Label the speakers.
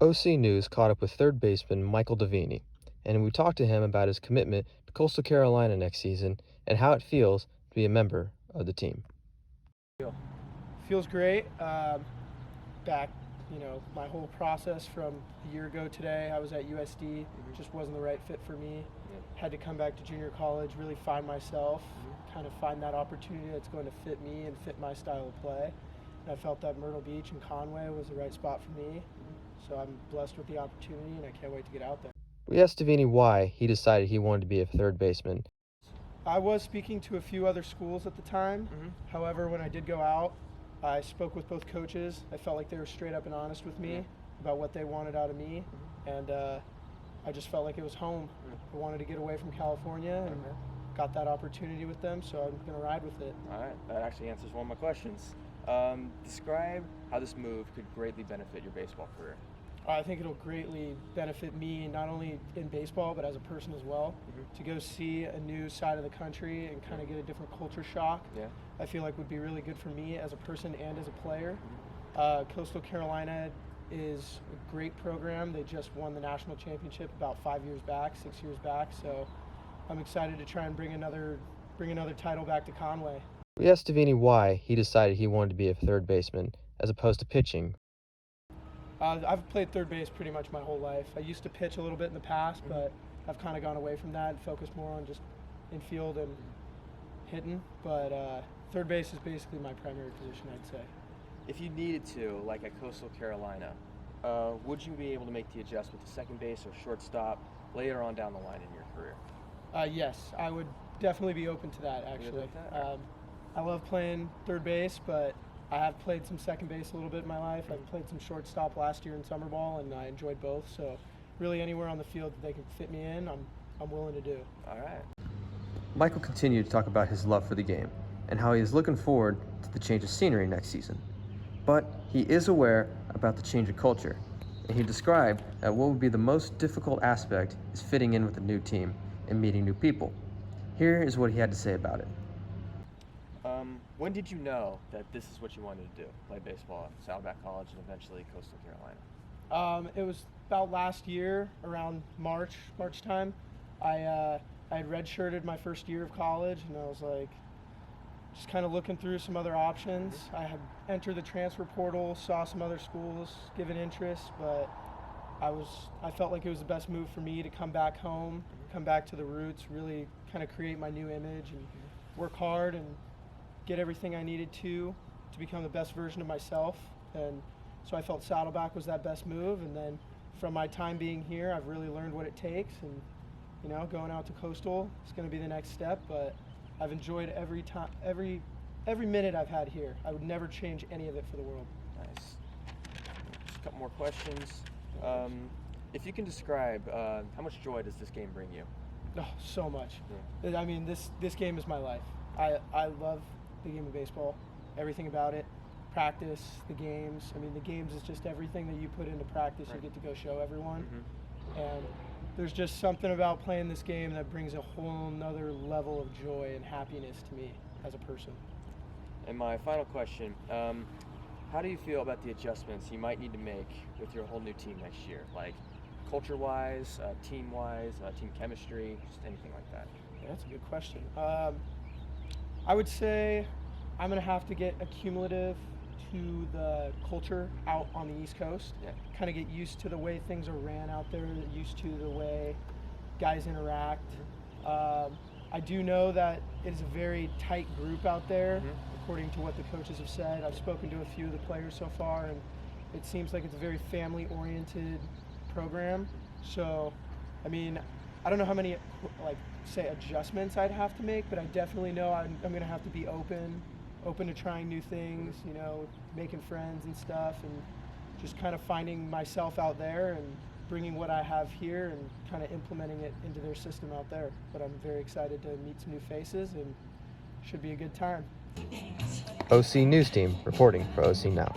Speaker 1: OC News caught up with third baseman Michael Davini, and we talked to him about his commitment to Coastal Carolina next season and how it feels to be a member of the team.
Speaker 2: Feels great. Back, my whole process from a year ago today, I was at USD, just wasn't the right fit for me. Had to come back to junior college, really find myself, kind of find that opportunity that's going to fit me and fit my style of play. And I felt that Myrtle Beach and Conway was the right spot for me. So I'm blessed with the opportunity, and I can't wait to get out there.
Speaker 1: We asked Davini why he decided he wanted to be a third baseman.
Speaker 2: I was speaking to a few other schools at the time. However, when I did go out, I spoke with both coaches. I felt like they were straight up and honest with me about what they wanted out of me, and I just felt like it was home. I wanted to get away from California and got that opportunity with them, so I'm going to ride with it.
Speaker 3: All right, that actually answers one of my questions. Describe how this move could greatly benefit your baseball career.
Speaker 2: I think it'll greatly benefit me, not only in baseball, but as a person as well. To go see a new side of the country and kind of get a different culture shock, I feel like would be really good for me as a person and as a player. Coastal Carolina is a great program. They just won the national championship about 6 years back. So I'm excited to try and bring another title back to Conway.
Speaker 1: We asked Davini why he decided he wanted to be a third baseman as opposed to pitching.
Speaker 2: I've played third base pretty much my whole life. I used to pitch a little bit in the past, but I've kind of gone away from that and focused more on just infield and hitting. But third base is basically my primary position, I'd say.
Speaker 3: If you needed to, like at Coastal Carolina, would you be able to make the adjustment to second base or shortstop later on down the line in your career?
Speaker 2: Yes, I would definitely be open to that, actually. I love playing third base, but I have played some second base a little bit in my life. I played some shortstop last year in summer ball, and I enjoyed both. So really anywhere on the field that they can fit me in, I'm willing to do.
Speaker 3: All right.
Speaker 1: Michael continued to talk about his love for the game and how he is looking forward to the change of scenery next season. But he is aware about the change of culture, and he described that what would be the most difficult aspect is fitting in with a new team and meeting new people. Here is what he had to say about it.
Speaker 3: When did you know that this is what you wanted to do, play baseball at Saddleback College and eventually Coastal Carolina?
Speaker 2: It was about last year, around March time. I had redshirted my first year of college, and I was like, just kind of looking through some other options. I had entered the transfer portal, saw some other schools given interest, but I felt like it was the best move for me to come back home, come back to the roots, really kind of create my new image and work hard and get everything I needed to become the best version of myself. And so I felt Saddleback was that best move. And then from my time being here, I've really learned what it takes. And going out to Coastal is going to be the next step. But I've enjoyed every minute I've had here. I would never change any of it for the world.
Speaker 3: Nice. Just a couple more questions. If you can describe how much joy does this game bring you?
Speaker 2: Oh, so much. Yeah. I mean, this game is my life. I love the game of baseball, everything about it, practice, the games. I mean, the games is just everything that you put into practice. You get to go show everyone. And there's just something about playing this game that brings a whole nother level of joy and happiness to me as a person.
Speaker 3: And my final question, how do you feel about the adjustments you might need to make with your whole new team next year? Like culture-wise, team-wise, team chemistry, just anything like that?
Speaker 2: Yeah, that's a good question. I would say I'm going to have to get accumulative to the culture out on the East Coast. Kind of get used to the way things are ran out there, used to the way guys interact. I do know that it is a very tight group out there, according to what the coaches have said. I've spoken to a few of the players so far, and it seems like it's a very family-oriented program. So, I mean, I don't know how many, say, adjustments I'd have to make, but I definitely know I'm going to have to be open to trying new things, making friends and stuff, and just kind of finding myself out there and bringing what I have here and kind of implementing it into their system out there. But I'm very excited to meet some new faces, and should be a good time.
Speaker 1: OC News Team reporting for OC Now.